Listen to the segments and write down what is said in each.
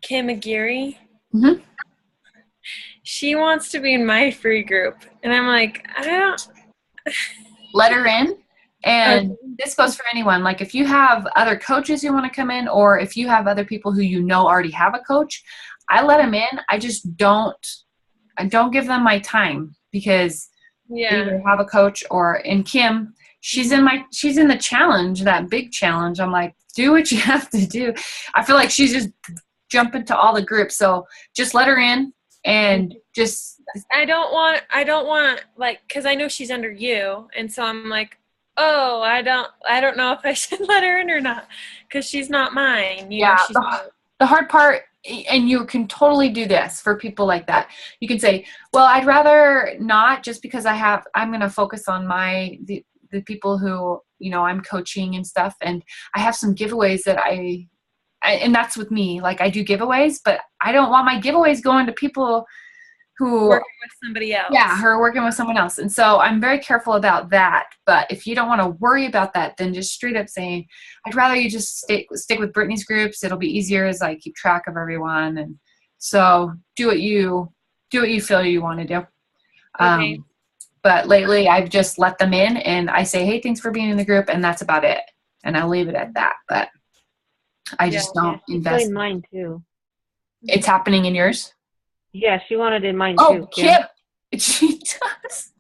Kim Aguirre. Hmm. She wants to be in my free group. And I'm like, I don't. Let her in. Okay. And this goes for anyone. Like if you have other coaches who want to come in, or if you have other people who you know already have a coach, I let them in. I don't give them my time because they Yeah. either have a coach or, in Kim, she's in the challenge, that big challenge. I'm like, do what you have to do. I feel like she's just jumping to all the groups. So just let her in and just, I don't want like, cause I know she's under you. And so I'm like, oh, I don't know if I should let her in or not. Cause she's not mine. You know, yeah, she's, the hard part, and you can totally do this for people like that. You can say, well, I'd rather not, just because I'm going to focus on the people who, I'm coaching and stuff. And I have some giveaways that and that's with me. Like I do giveaways, but I don't want my giveaways going to people who, working with somebody else. yeah, who are working with someone else. And so I'm very careful about that. But if you don't want to worry about that, then just straight up saying, I'd rather you just stick with Brittany's groups. It'll be easier as I keep track of everyone. And so do what you feel you want to do. Okay. But lately I've just let them in and I say, hey, thanks for being in the group. And that's about it. And I'll leave it at that. But I just don't she's invest. doing mine too. It's happening in yours? Yeah, she wanted in mine Oh, too. Kim. She does.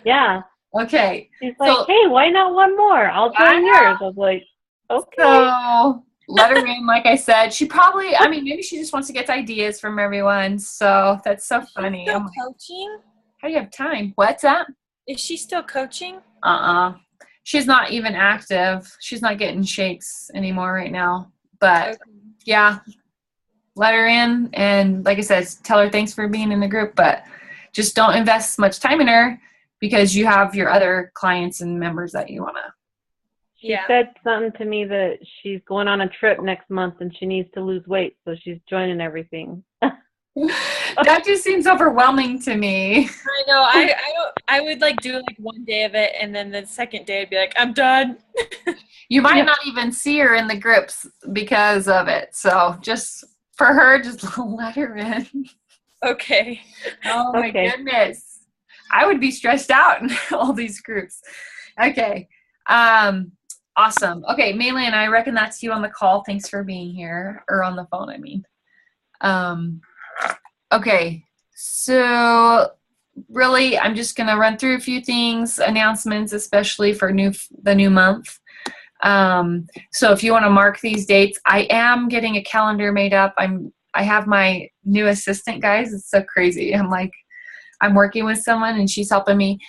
Yeah. Okay. She's like, hey, why not one more? I'll join yours. I was like, okay. So let her in, like I said. She probably, maybe she just wants to get ideas from everyone. So that's so funny. Still coaching? How do you have time? What's that? Is she still coaching? She's not even active. She's not getting shakes anymore right now. But Okay. yeah, let her in. And like I said, tell her thanks for being in the group. But just don't invest much time in her because you have your other clients and members that you want to. She said something to me that she's going on a trip next month and she needs to lose weight, so she's joining everything. That just seems overwhelming to me. I know. I would like do like one day of it, and then the second day I'd be like, I'm done. You might not even see her in the groups because of it. So just for her, just let her in. Okay. Oh my goodness. I would be stressed out in all these groups. Okay. Awesome. Okay, Maylin, I reckon that's you on the call. Thanks for being here, or on the phone, I mean. Okay, so really, I'm just going to run through a few things, announcements, especially for the new month. So if you want to mark these dates, I am getting a calendar made up. I have my new assistant, guys. It's so crazy. I'm working with someone and she's helping me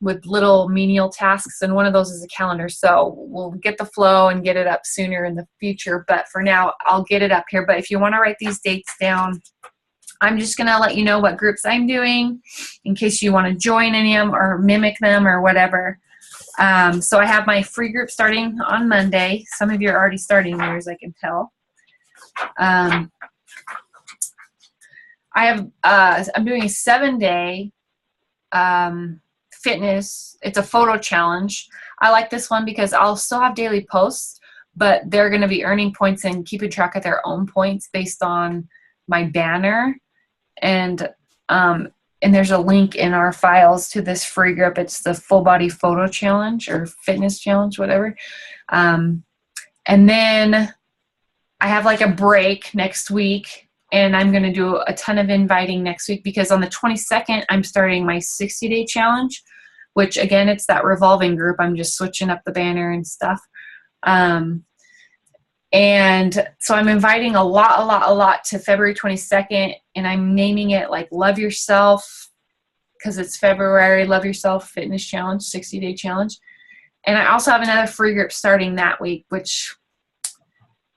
with little menial tasks, and one of those is a calendar. So we'll get the flow and get it up sooner in the future, but for now I'll get it up here. But if you want to write these dates down, I'm just going to let you know what groups I'm doing in case you want to join any of them or mimic them or whatever. So I have my free group starting on Monday. Some of you are already starting yours, I can tell. I'm doing a 7-day fitness. It's a photo challenge. I like this one because I'll still have daily posts, but they're going to be earning points and keeping track of their own points based on my banner. And there's a link in our files to this free group. It's the full body photo challenge or fitness challenge, whatever. And then I have like a break next week, and I'm going to do a ton of inviting next week because on the 22nd, I'm starting my 60-day challenge, which again, it's that revolving group. I'm just switching up the banner and stuff. And so I'm inviting a lot to February 22nd, and I'm naming it like Love Yourself because it's February, Love Yourself Fitness Challenge, 60-day challenge. And I also have another free group starting that week, which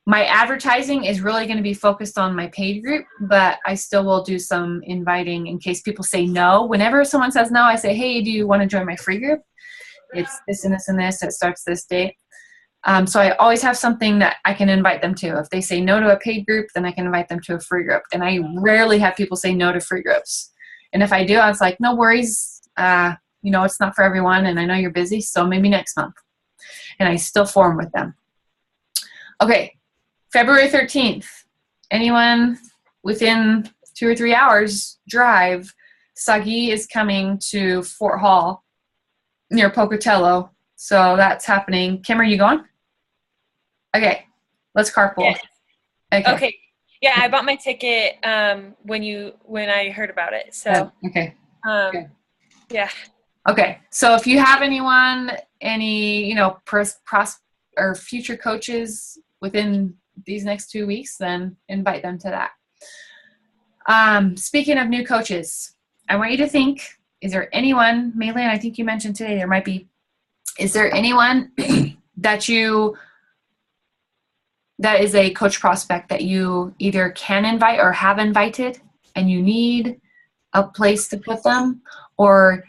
my advertising is really going to be focused on my paid group, but I still will do some inviting in case people say no. Whenever someone says no, I say, hey, do you want to join my free group? It's this and this and this. It starts this date. So I always have something that I can invite them to. If they say no to a paid group, then I can invite them to a free group. And I rarely have people say no to free groups. And if I do, I was like, no worries. It's not for everyone, and I know you're busy, so maybe next month. And I still form with them. Okay, February 13th. anyone within 2 or 3 hours drive, Sagi is coming to Fort Hall near Pocatello. So that's happening. Kim, are you going? Okay. Let's carpool. Yes. Okay. Okay. Yeah, I bought my ticket when I heard about it. So okay. Okay. Yeah. Okay. So if you have anyone, any, or future coaches within these next 2 weeks, then invite them to that. Speaking of new coaches, I want you to think, is there anyone, Maylin, I think you mentioned today there might be, is there anyone that is a coach prospect that you either can invite or have invited and you need a place to put them? Or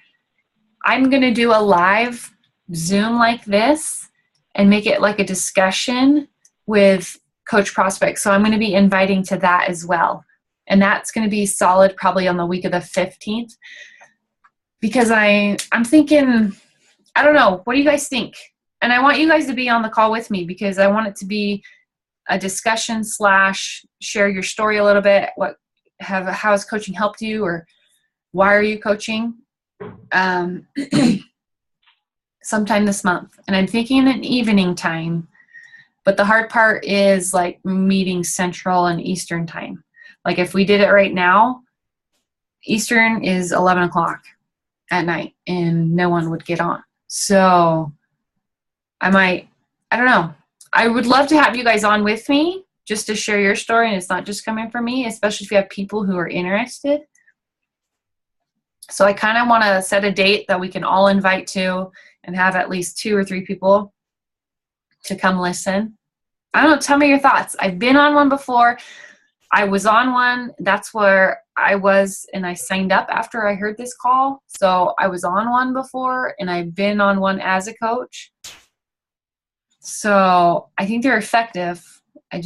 I'm going to do a live Zoom like this and make it like a discussion with coach prospects. So I'm going to be inviting to that as well. And that's going to be solid probably on the week of the 15th. Because I'm thinking, I don't know, what do you guys think? And I want you guys to be on the call with me because I want it to be a discussion / share your story a little bit. How has coaching helped you, or why are you coaching? Sometime this month. And I'm thinking an evening time. But the hard part is like meeting Central and Eastern time. Like if we did it right now, Eastern is 11 o'clock at night and no one would get on. So I don't know. I would love to have you guys on with me just to share your story, and it's not just coming from me, especially if you have people who are interested. So I kind of want to set a date that we can all invite to and have at least 2 or 3 people to come listen. I don't know, tell me your thoughts. I've been on one before. I was on one. That's where I was, and I signed up after I heard this call. So I was on one before, and I've been on one as a coach. So I think they're effective. I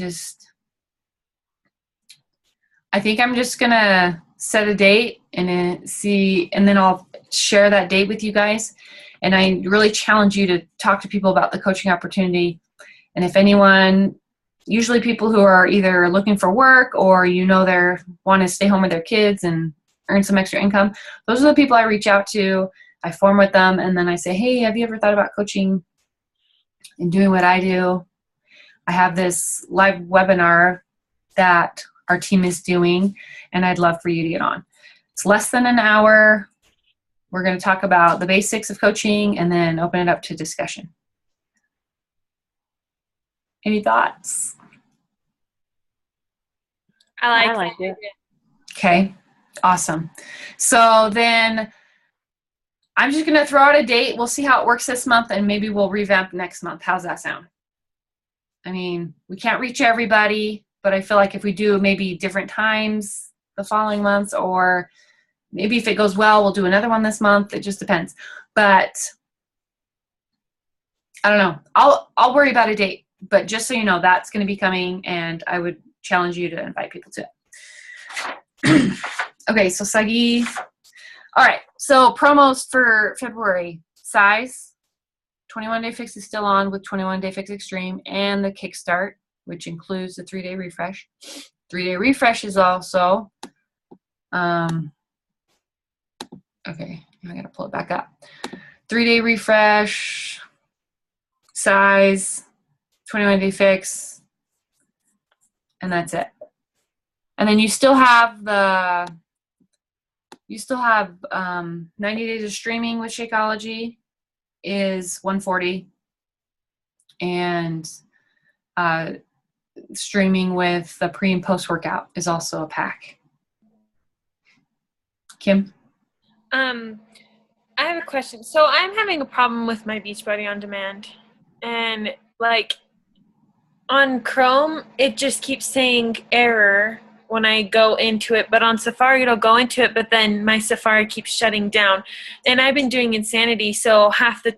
think I'm just going to set a date and see, and then I'll share that date with you guys. And I really challenge you to talk to people about the coaching opportunity. And if anyone, usually people who are either looking for work or they want to stay home with their kids and earn some extra income, those are the people I reach out to. I form with them, and then I say, hey, have you ever thought about coaching and doing what I do? I have this live webinar that our team is doing, and I'd love for you to get on. It's less than an hour. We're going to talk about the basics of coaching and then open it up to discussion. Any thoughts? I like it. Okay, awesome. So then I'm just going to throw out a date. We'll see how it works this month, and maybe we'll revamp next month. How's that sound? I mean, we can't reach everybody, but I feel like if we do maybe different times the following months, or maybe if it goes well, we'll do another one this month. It just depends. But I don't know. I'll worry about a date. But just so you know, that's going to be coming, and I would challenge you to invite people to it. Okay, so Sagi. All right, so promos for February. Size. 21 Day Fix is still on with 21 Day Fix Extreme and the Kickstart, which includes the 3-day refresh. 3-day refresh is also, okay, I gotta pull it back up. 3-day refresh, size, 21 Day Fix, and that's it. And then you still have 90 days of streaming with Shakeology is $140, and streaming with the pre and post workout is also a pack. Kim? I have a question. So I'm having a problem with my Beachbody On Demand, and like on Chrome, it just keeps saying error when I go into it, but on Safari it'll go into it, but then my Safari keeps shutting down. And I've been doing Insanity, so half the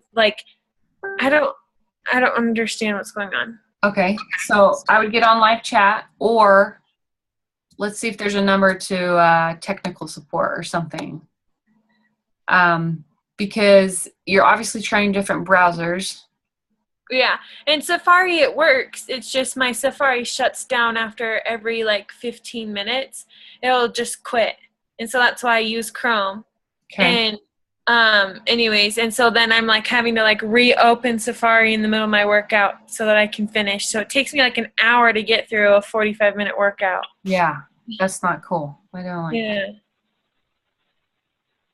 I don't understand what's going on. Okay, so I would get on live chat, or let's see if there's a number to technical support or something. Because you're obviously trying different browsers. Yeah, and Safari, it works. It's just my Safari shuts down after every like 15 minutes. It'll just quit. And so that's why I use Chrome. Okay. And anyways, and so then I'm like having to like reopen Safari in the middle of my workout so that I can finish. So it takes me like an hour to get through a 45-minute workout. Yeah, that's not cool. I don't like Yeah. that.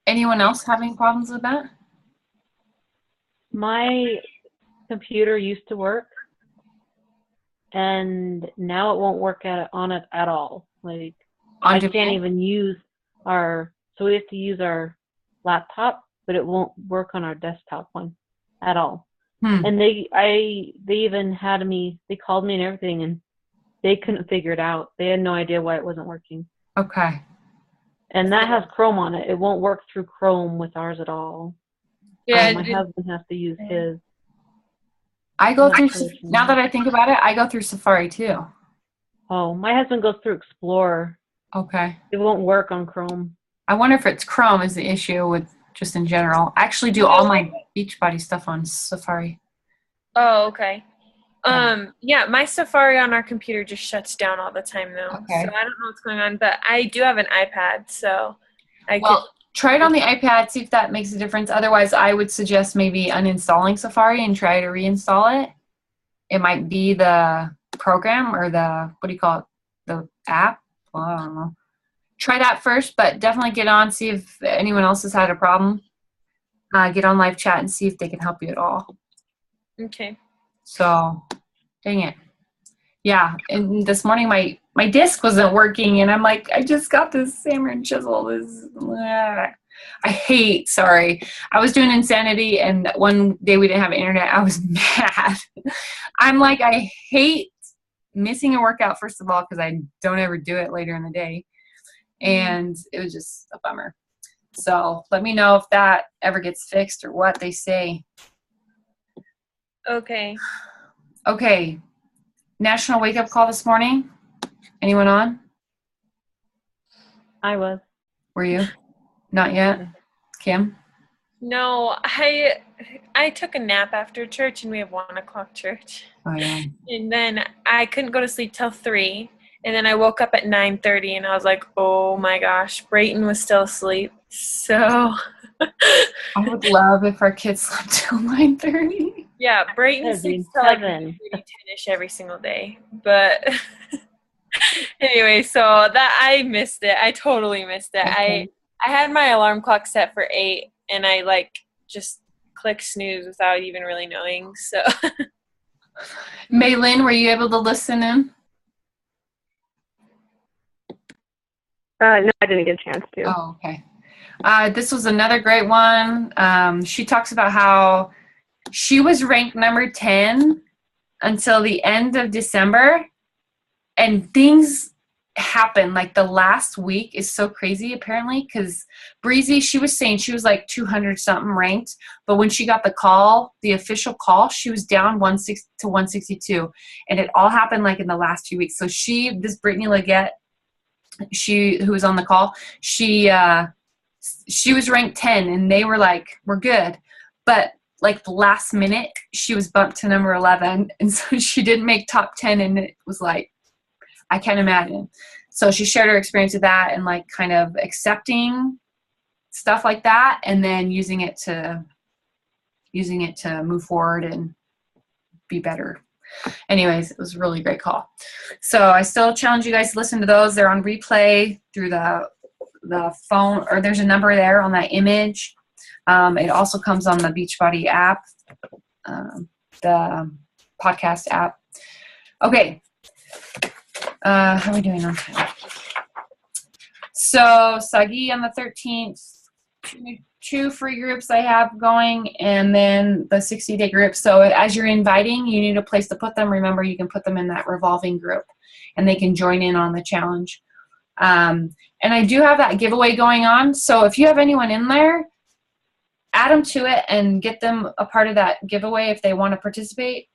Anyone else having problems with that? My computer used to work, and now it won't work on it at all. Like, I can't even use so we have to use our laptop, but it won't work on our desktop one at all. And they even they called me and everything, and they couldn't figure it out. They had no idea why it wasn't working. Okay. And that has Chrome on it. It won't work through Chrome with ours at all. Yeah. My husband has to use his. I go through, now that I think about it, I go through Safari too. Oh, my husband goes through Explorer. Okay. It won't work on Chrome. I wonder if it's Chrome is the issue with just in general. I actually do all my Beachbody stuff on Safari. Oh, okay. Yeah, my Safari on our computer just shuts down all the time though. Okay. So I don't know what's going on, but I do have an iPad, so try it on the iPad, see if that makes a difference. Otherwise, I would suggest maybe uninstalling Safari and try to reinstall it. It might be the program or the, what do you call it, the app? Well, I don't know. Try that first, but definitely get on, see if anyone else has had a problem. Get on live chat and see if they can help you at all. Okay. So, dang it. Yeah, and this morning my disc wasn't working, and I'm like, I just got this hammer and chisel. I was doing Insanity, and one day we didn't have internet. I was mad. I'm like, I hate missing a workout, first of all, because I don't ever do it later in the day. And it was just a bummer. So let me know if that ever gets fixed or what they say. Okay. Okay. National Wake Up Call this morning. Anyone on? I was. Were you? Not yet? Kim? No, I took a nap after church, and we have 1 o'clock church. Oh, yeah. And then I couldn't go to sleep till 3. And then I woke up at 9:30, and I was like, oh my gosh, Brayton was still asleep. So I would love if our kids slept till 9:30. Yeah, Brayton sleeps till like 10-ish every single day. But anyway, so that I missed it. I totally missed it. Okay. I had my alarm clock set for 8, and I like just clicked snooze without even really knowing. So Maylin, were you able to listen in? No, I didn't get a chance to. Oh, okay. This was another great one. She talks about how she was ranked number 10 until the end of December, and things happen. Like the last week is so crazy apparently, because Breezy, she was saying she was like 200 something ranked, but when she got the call, the official call, she was down 160 to 162, and it all happened like in the last few weeks. So this Brittany Leggett, who was on the call, she was ranked 10, and they were like, we're good, but like the last minute she was bumped to number 11, and so she didn't make top 10, and it was like, I can't imagine. So she shared her experience with that and like kind of accepting stuff like that, and then using it to move forward and be better. Anyways, it was a really great call. So I still challenge you guys to listen to those. They're on replay through the phone, or there's a number there on that image. It also comes on the Beachbody app, the podcast app. Okay. How are we doing on time? So Sagi on the 13th, two free groups I have going, and then the 60-day group. So as you're inviting, you need a place to put them. Remember, you can put them in that revolving group, and they can join in on the challenge. And I do have that giveaway going on. So if you have anyone in there, add them to it and get them a part of that giveaway if they want to participate,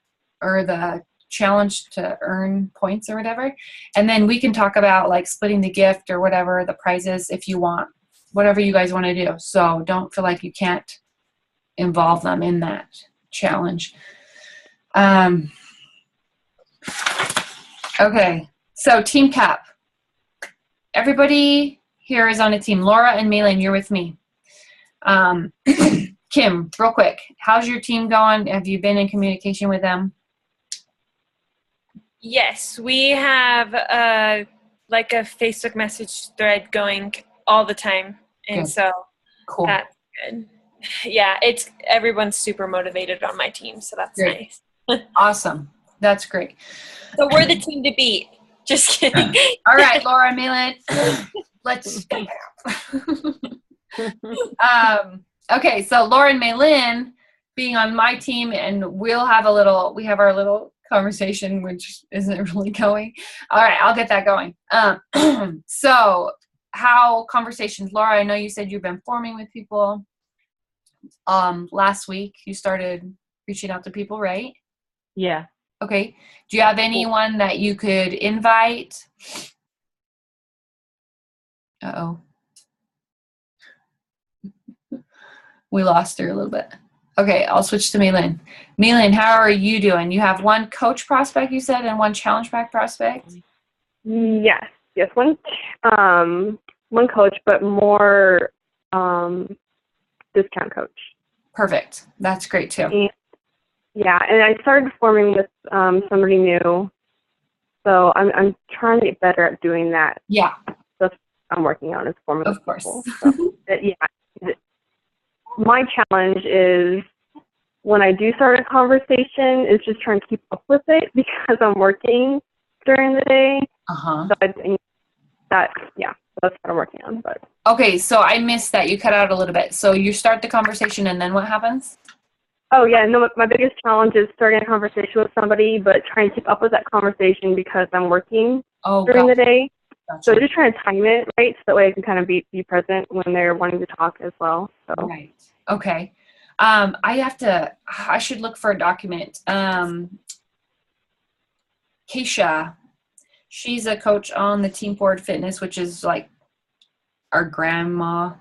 or the challenge to earn points or whatever. And then we can talk about like splitting the gift or whatever the prizes if you want, whatever you guys want to do. So don't feel like you can't involve them in that challenge. Okay, so team cap. Everybody here is on a team. Laura and Malin, you're with me. Kim, real quick, how's your team going? Have you been in communication with them? Yes, we have like a Facebook message thread going all the time, and Good. so Cool. that's good. Yeah, everyone's super motivated on my team, so that's Great. nice. Awesome. That's great. So we're the team to beat. Just kidding. All right, Laura and Malin, let's go. Okay, so Laura and Malin being on my team, and we have our little conversation, which isn't really going. All right, I'll get that going. So how conversations, Laura, I know you said you've been forming with people. Last week you started reaching out to people, right? Yeah. Okay. Do you have anyone that you could invite? Uh-oh. We lost her a little bit. Okay, I'll switch to Malin. Malin, how are you doing? You have one coach prospect, you said, and one challenge pack prospect? Yes. One coach, but more discount coach. Perfect. That's great too. And I started forming with somebody new, so I'm trying to get better at doing that. Yeah. That's what I'm working on is forming with people. Of course. So, my challenge is when I do start a conversation is just trying to keep up with it because I'm working during the day. Uh-huh. So that's what I'm working on. But okay, so I missed that. You cut out a little bit. So you start the conversation and then what happens? Oh, yeah. No, my biggest challenge is starting a conversation with somebody, but trying to keep up with that conversation because I'm working during the day. Gotcha. So just trying to time it right so that way I can kind of be present when they're wanting to talk as well. So. Right. Okay. I should look for a document. Keisha, she's a coach on the Team Forward Fitness, which is like our grandma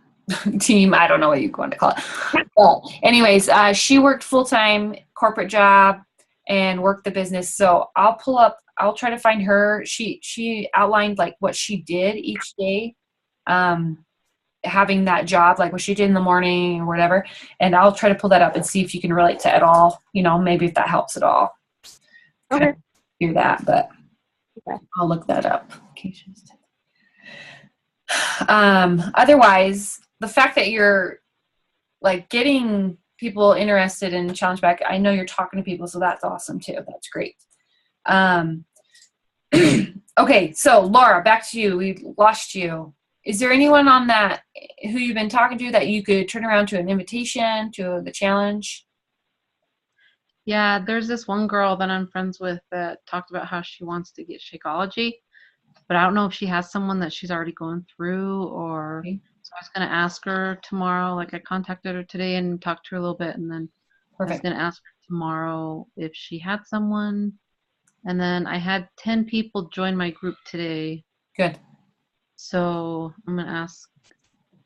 team. I don't know what you want to call it. But anyways, she worked full-time corporate job and worked the business. So I'll try to find her. She outlined like what she did each day, having that job, like what she did in the morning or whatever. And I'll try to pull that up and see if you can relate to it at all, maybe if that helps at all. Okay. Hear that, but okay. I'll look that up. Otherwise, the fact that you're like getting people interested in Challenge Back, I know you're talking to people, so that's awesome too. That's great. Okay, so Laura, back to you. We lost you. Is there anyone on that who you've been talking to that you could turn around to an invitation to the challenge? Yeah, there's this one girl that I'm friends with that talked about how she wants to get Shakeology, but I don't know if she has someone that she's already going through or. Okay. So I was going to ask her tomorrow. Like I contacted her today and talked to her a little bit, and then Perfect. I was going to ask her tomorrow if she had someone. And then I had 10 people join my group today. Good. So I'm going to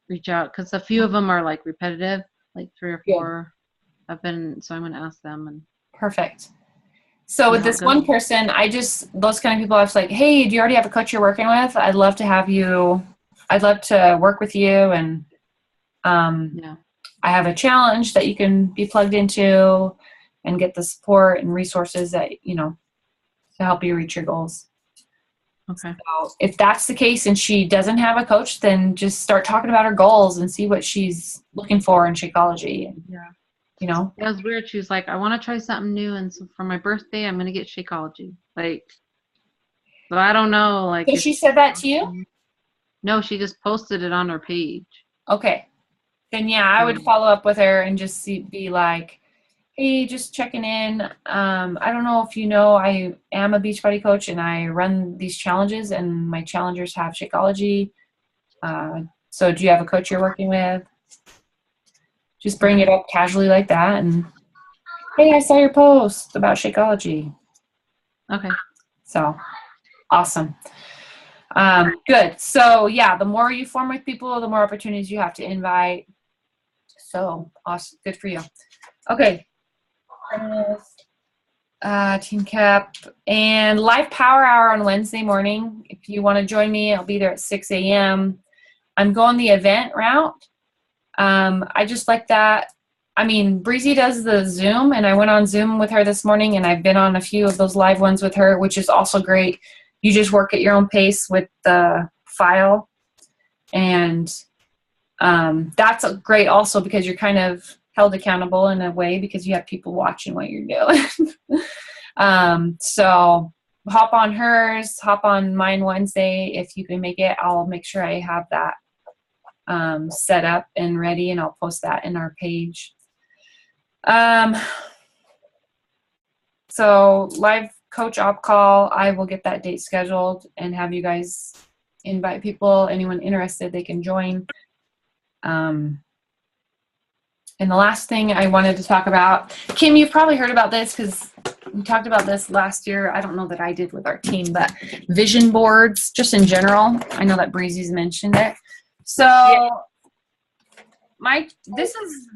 reach out because a few of them are like repetitive, like 3 or 4 have been, so I'm going to ask them. And Perfect. So with this one person, those kind of people, I was like, hey, do you already have a coach you're working with? I'd love to have you. I'd love to work with you. And I have a challenge that you can be plugged into and get the support and resources that, to help you reach your goals. Okay. So if that's the case and she doesn't have a coach, then just start talking about her goals and see what she's looking for in Shakeology. Yeah. It was weird. She was like, I want to try something new. And so for my birthday, I'm going to get Shakeology. Like, but I don't know. Like, so she said that to you? No, she just posted it on her page. Okay. Then I would follow up with her and just be like, hey, just checking in. I don't know if you know, I am a Beachbody coach and I run these challenges and my challengers have Shakeology. So do you have a coach you're working with? Just bring it up casually like that. And hey, I saw your post about Shakeology. Okay. So awesome. Good. So the more you form with people, the more opportunities you have to invite. So awesome. Good for you. Okay. Team Cap, and live power hour on Wednesday morning. If you want to join me, I'll be there at 6 a.m. I'm going the event route. I just like that. I mean, Breezy does the Zoom, and I went on Zoom with her this morning, and I've been on a few of those live ones with her, which is also great. You just work at your own pace with the file, and that's great also because you're kind of held accountable in a way because you have people watching what you're doing. So hop on hers, hop on mine Wednesday. If you can make it, I'll make sure I have that set up and ready, and I'll post that in our page. So live coach op call, I will get that date scheduled and have you guys invite people. Anyone interested, they can join. And the last thing I wanted to talk about, Kim, you've probably heard about this because we talked about this last year. I don't know that I did with our team, but vision boards, just in general. I know that Breezy's mentioned it. So this is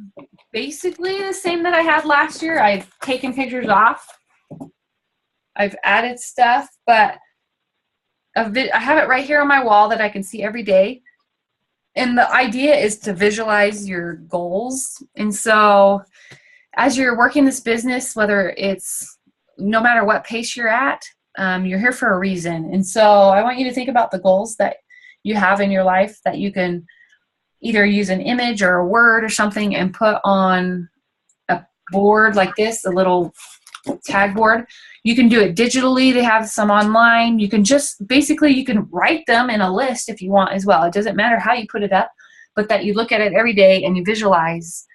basically the same that I had last year. I've taken pictures off. I've added stuff, but I have it right here on my wall that I can see every day. And the idea is to visualize your goals. And so as you're working this business, whether it's no matter what pace you're at, you're here for a reason. And so I want you to think about the goals that you have in your life that you can either use an image or a word or something and put on a board like this, a little tag board. You can do it digitally. They have some online. You can just basically, you can write them in a list if you want as well. It doesn't matter how you put it up, but that you look at it every day and you visualize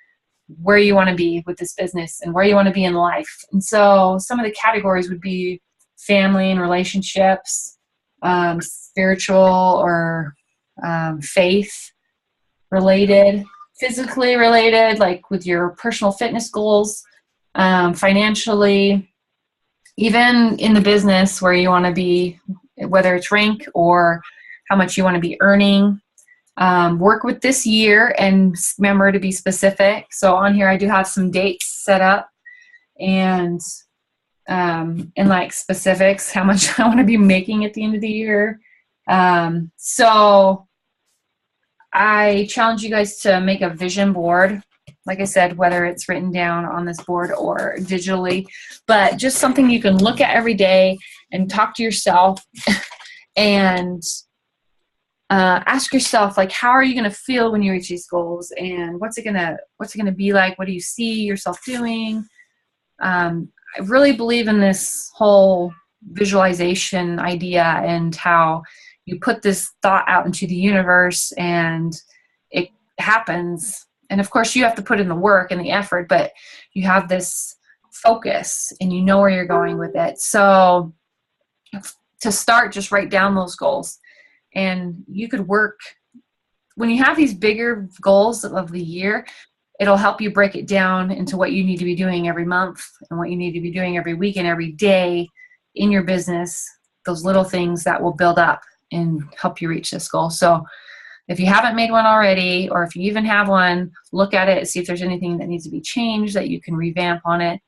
where you want to be with this business and where you want to be in life. And so some of the categories would be family and relationships, spiritual or faith related, physically related, like with your personal fitness goals, financially, even in the business where you want to be, whether it's rank or how much you want to be earning. Work with this year and remember to be specific. So on here I do have some dates set up and like specifics, how much I want to be making at the end of the year. So I challenge you guys to make a vision board. Like I said, whether it's written down on this board or digitally, but just something you can look at every day and talk to yourself and ask yourself, like, how are you going to feel when you reach these goals, and what's it gonna be like? What do you see yourself doing? I really believe in this whole visualization idea and how you put this thought out into the universe and it happens. And of course you have to put in the work and the effort, but you have this focus and you know where you're going with it. So to start, just write down those goals. And you could work, when you have these bigger goals of the year, it'll help you break it down into what you need to be doing every month and what you need to be doing every week and every day in your business, those little things that will build up and help you reach this goal. So if you haven't made one already, or if you even have one, look at it, see if there's anything that needs to be changed, that you can revamp on it.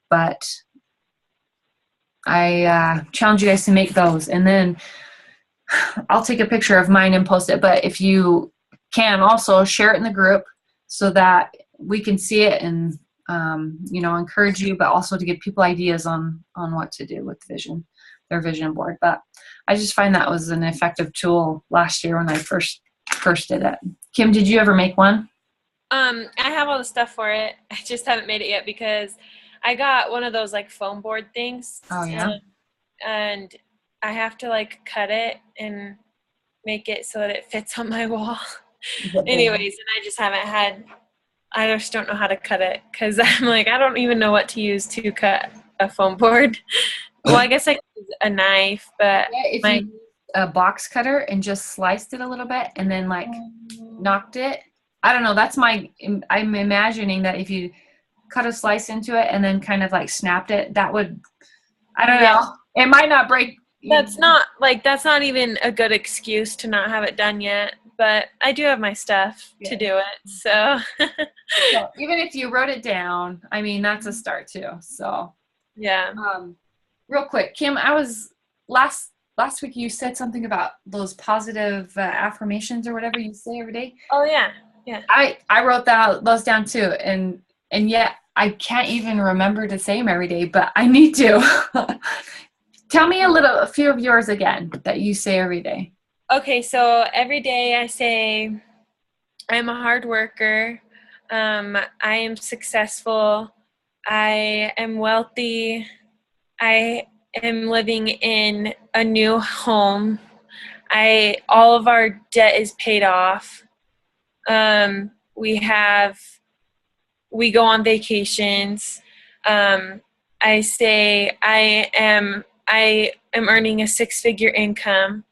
But I challenge you guys to make those. And then I'll take a picture of mine and post it. But if you can, also share it in the group so that we can see it and, encourage you, but also to give people ideas on what to do with their vision board. But I just find that was an effective tool last year when I first did it. Kim, did you ever make one? I have all the stuff for it. I just haven't made it yet because I got one of those like foam board things. Oh yeah. And I have to like cut it and make it so that it fits on my wall. Anyways, and I just don't know how to cut it because I'm like, I don't even know what to use to cut a foam board. Well, I guess I could use a knife, but you use a box cutter and just sliced it a little bit and then like knocked it. I don't know. I'm imagining that if you cut a slice into it and then kind of like snapped it, that would, I don't know. It might not break. That's not even a good excuse to not have it done yet, but I do have my stuff to do it. So even if you wrote it down, I mean, that's a start too. So Yeah. Real quick, Kim, I was last week you said something about those positive affirmations or whatever you say every day. Oh yeah. Yeah. I wrote those down too, and yet I can't even remember to say them every day, but I need to. Tell me a few of yours again that you say every day. Okay, so every day I say I'm a hard worker. I am successful. I am wealthy. I am living in a new home. All of our debt is paid off. We go on vacations. I say I am earning a 6-figure income.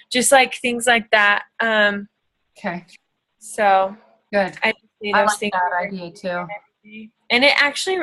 Just like things like that. Okay. So Good. I say I those like things that idea too. and it actually,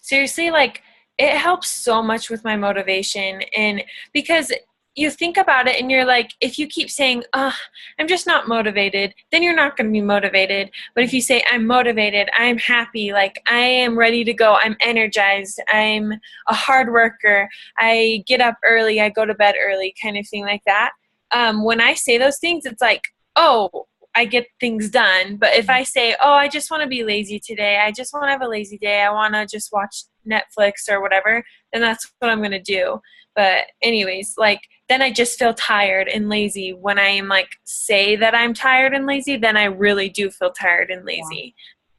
seriously, like it helps so much with my motivation. And because you think about it and you're like, if you keep saying, oh, I'm just not motivated, then you're not going to be motivated. But if you say, I'm motivated, I'm happy, like I am ready to go, I'm energized, I'm a hard worker, I get up early, I go to bed early, kind of thing like that. When I say those things, it's like, oh, I get things done. But if I say, oh, I just want to be lazy today, I just want to have a lazy day, I want to just watch Netflix or whatever, then that's what I'm going to do. But anyways, like then I just feel tired and lazy. When I am like say that I'm tired and lazy, then I really do feel tired and lazy.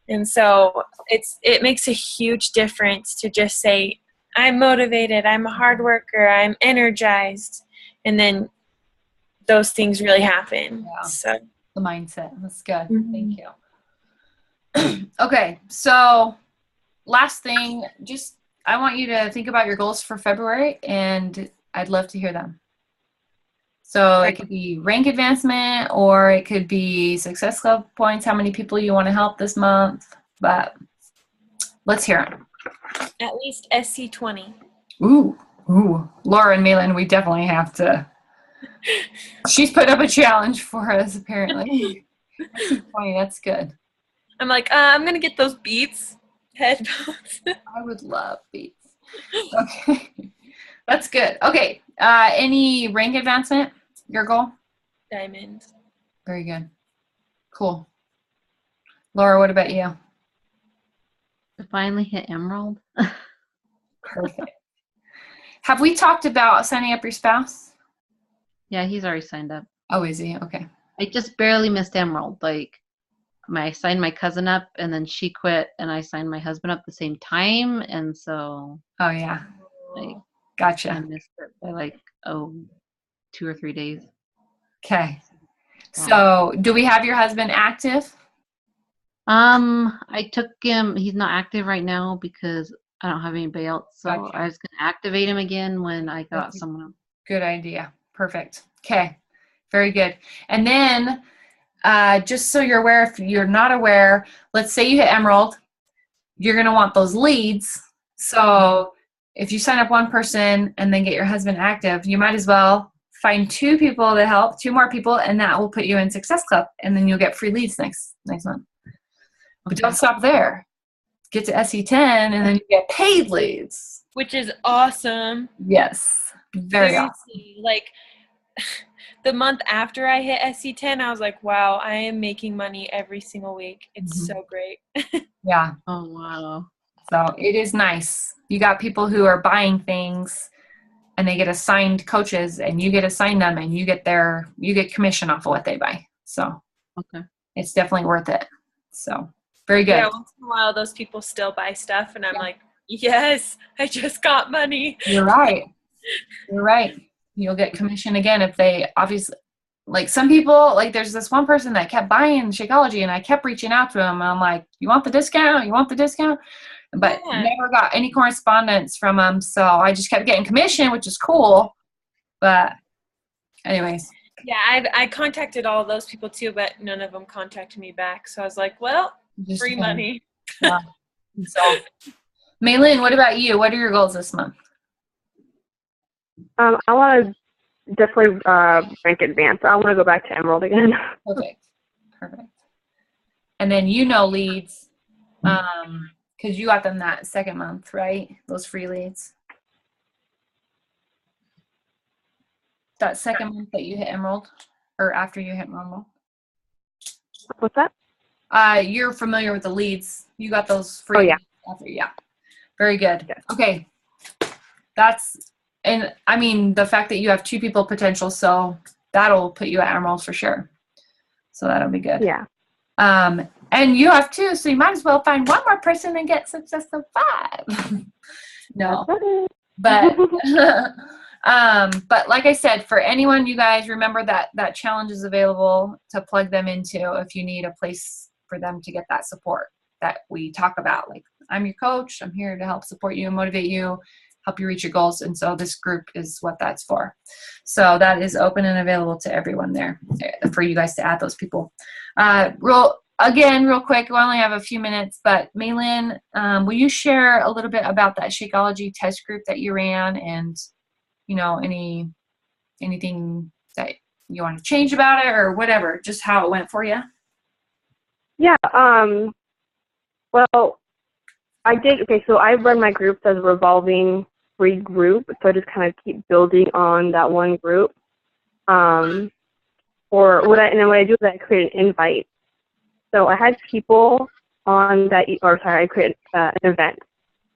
Yeah. And so it makes a huge difference to just say, I'm motivated, I'm a hard worker, I'm energized. And then those things really happen. Yeah. So the mindset. That's good. Mm-hmm. Thank you. Okay. So last thing, just, I want you to think about your goals for February and I'd love to hear them. So it could be rank advancement or it could be Success Club points, how many people you want to help this month, but let's hear them. At least SC20. Ooh. Laura and Malin, we definitely have to. She's put up a challenge for us, apparently. SC20, that's good. I'm like, I'm going to get those Beats headphones. I would love Beats. Okay. That's good. Okay. Any rank advancement? Your goal? Diamond. Very good. Cool. Laura, what about you? To finally hit Emerald. Perfect. Have we talked about signing up your spouse? Yeah, he's already signed up. Oh, is he? Okay. I just barely missed Emerald. Like, I signed my cousin up, and then she quit, and I signed my husband up at the same time, and so. Oh yeah. Like, gotcha. I missed it by like 2 or 3 days. Okay. So, do we have your husband active? I took him. He's not active right now because I don't have anybody else. So Gotcha. I was gonna activate him again when I got someone else. Good idea. Perfect. Okay. Very good. And then, just so you're aware, if you're not aware, let's say you hit Emerald, you're going to want those leads. So if you sign up one person and then get your husband active, you might as well find 2 people to help, 2 more people, and that will put you in Success Club, and then you'll get free leads next month. But don't stop there. Get to SE10, and then you get paid leads. Which is awesome. Yes. Very Seriously, awesome. Like, the month after I hit SC10, I was like, wow, I am making money every single week. It's so great. Yeah. Oh, wow. So it is nice. You got people who are buying things and they get assigned coaches and you get assigned them and you get commission off of what they buy. So okay, it's definitely worth it. So very good. Yeah, once in a while those people still buy stuff and I'm like, yes, I just got money. You're right. You're right. You'll get commission again if they obviously, like some people, like there's this one person that kept buying Shakeology and I kept reaching out to him. I'm like, you want the discount? You want the discount? But never got any correspondence from him. So I just kept getting commission, which is cool. But anyways. Yeah, I contacted all of those people too, but none of them contacted me back. So I was like, well, just free money. Yeah. So, Maylin, what about you? What are your goals this month? I want to definitely rank advance. I want to go back to Emerald again. Perfect. And then leads, because you got them that second month, right? Those free leads. that second month that you hit Emerald, or after you hit Emerald? What's that? You're familiar with the leads. You got those free. Oh, yeah. After, yeah. Very good. Yes. Okay. And I mean, the fact that you have 2 people potential, so that'll put you at Emerald for sure. So that'll be good. Yeah. And you have 2, so you might as well find 1 more person and get success of 5. No, but but like I said, for anyone, you guys remember that challenge is available to plug them into if you need a place for them to get that support that we talk about. Like, I'm your coach. I'm here to help support you and motivate you, help you reach your goals. And so this group is what that's for. So that is open and available to everyone there for you guys to add those people. Real quick, we only have a few minutes, but Maylin, will you share a little bit about that Shakeology test group that you ran, and anything that you want to change about it or whatever, just how it went for you? Yeah. Well, I did. Okay, so I run my groups as a revolving free group, so I just kind of keep building on that one group. And then what I do is I create an invite. So I had people on that, I created an event.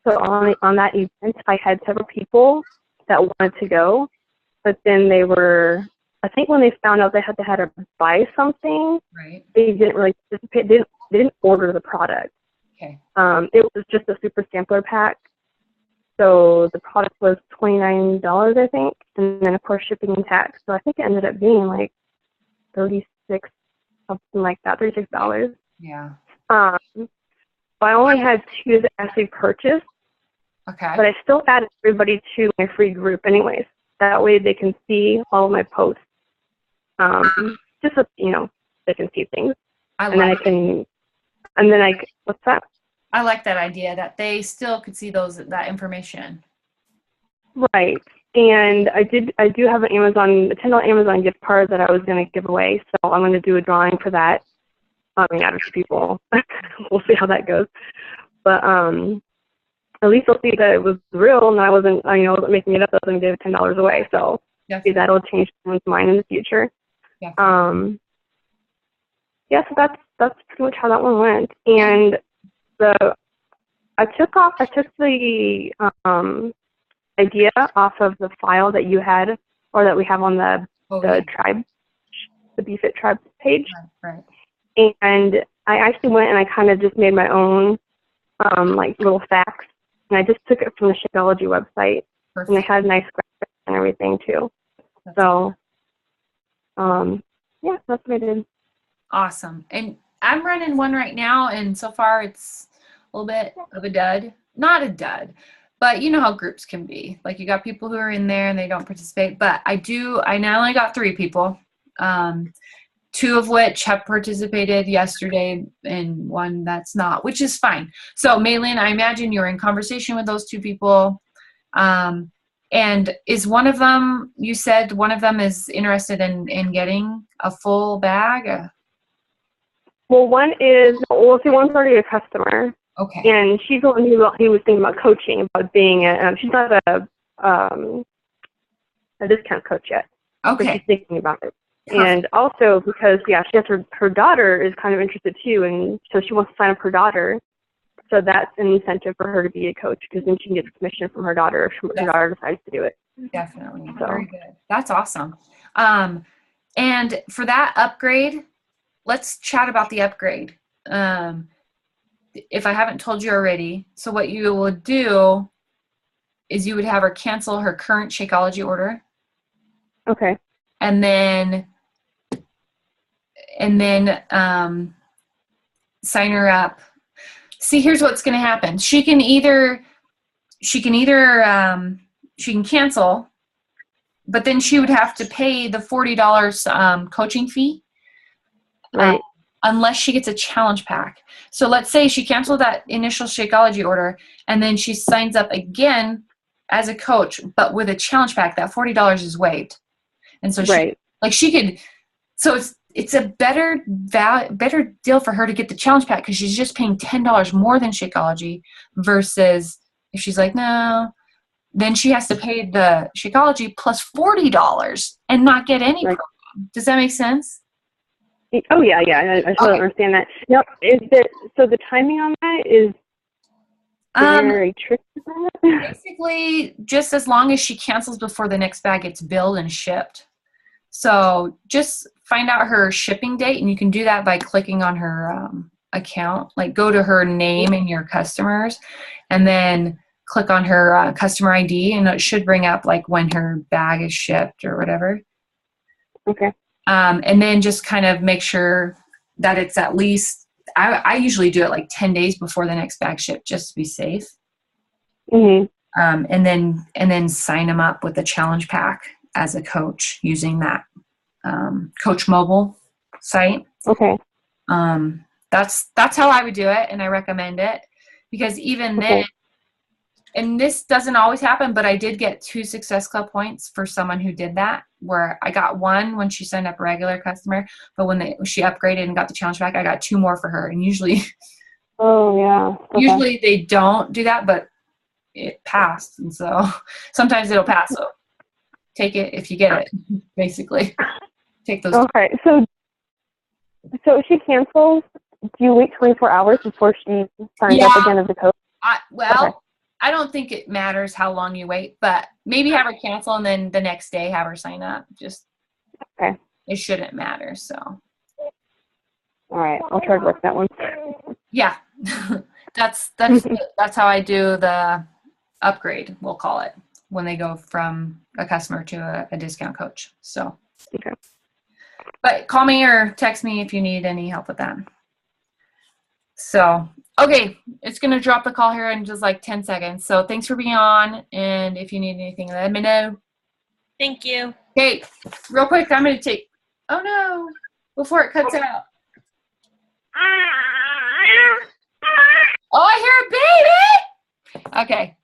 So on that event, I had several people that wanted to go, but then I think when they found out they had to buy something, right, they didn't really participate. They didn't order the product. Okay. It was just a super sampler pack. So the product was $29, I think, and then of course shipping and tax. So I think it ended up being like $36, something like that, $36. Yeah. But I only had 2 that actually purchased. Okay. But I still added everybody to my free group anyways. That way they can see all of my posts. Just so, they can see things. What's that? I like that idea that they still could see that information. Right. And I do have a $10 Amazon gift card that I was going to give away. So I'm going to do a drawing for that. Out of 2 people. We'll see how that goes. But at least they'll see that it was real and I wasn't making it up. I was going to give $10 away. So maybe that'll change someone's mind in the future. Yeah. So that's pretty much how that one went. And I took the idea off of the file that you had, or that we have on the tribe, the BeFIT tribe page. Right. And I actually went and I kind of just made my own little facts, and I just took it from the Shakeology website. Perfect. And I had nice graphics and everything too. That's what I did. Awesome. And I'm running one right now, and so far it's a little bit of a dud. Not a dud, but you know how groups can be. Like, you got people who are in there and they don't participate. But I now only got 3 people, 2 of which have participated yesterday and 1 that's not, which is fine. So Maylin, I imagine you're in conversation with those 2 people. And is one of them, you said one of them is interested in getting a full bag? Well, one's already a customer. Okay. And she's the one who was thinking about coaching, about being she's not a discount coach yet. Okay. But she's thinking about it. Perfect. And also because, she has her daughter is kind of interested too, and so she wants to sign up her daughter. So that's an incentive for her to be a coach, because then she can get commission from her daughter if her daughter decides to do it. Definitely. So. Very good. That's awesome. And for that upgrade, let's chat about the upgrade. If I haven't told you already, so what you would do is you would have her cancel her current Shakeology order. Okay. And then sign her up. See, here's what's going to happen. She can cancel, but then she would have to pay the $40 coaching fee. Right. Unless she gets a challenge pack. So let's say she canceled that initial Shakeology order, and then she signs up again as a coach, but with a challenge pack. That $40 is waived, and so she could. So it's a better deal for her to get the challenge pack, because she's just paying $10 more than Shakeology, versus if she's like, no, then she has to pay the Shakeology plus $40 and not get any program. Does that make sense? Oh yeah, I totally understand that. Now, so the timing on that is there a trick to that? Basically, just as long as she cancels before the next bag gets billed and shipped. So just find out her shipping date, and you can do that by clicking on her account. Like go to her name and your customers, and then click on her customer ID, and it should bring up like when her bag is shipped or whatever. Okay. And then just kind of make sure that it's at least, I usually do it like 10 days before the next bag ship just to be safe. Mm-hmm. And then sign them up with the challenge pack as a coach using that Coach Mobile site. Okay. That's how I would do it, and I recommend it because even then, and this doesn't always happen, but I did get 2 Success Club points for someone who did that, where I got 1 when she signed up a regular customer, but when she upgraded and got the challenge pack, I got 2 more for her. And usually, usually they don't do that, but it passed, and so sometimes it'll pass. So take it if you get it. Basically, take those. Okay, so if she cancels, do you wait 24 hours before she signs up again as a coach? I don't think it matters how long you wait, but maybe have her cancel and then the next day have her sign up. Just it shouldn't matter. So, all right, I'll try to work that one. Yeah, that's how I do the upgrade. We'll call it when they go from a customer to a discount coach. So, but call me or text me if you need any help with that. So, okay, it's going to drop the call here in just like 10 seconds. So thanks for being on. And if you need anything, let me know. Thank you. Okay, real quick, I'm going to take, oh no, before it cuts out. Oh, I hear a baby. Okay.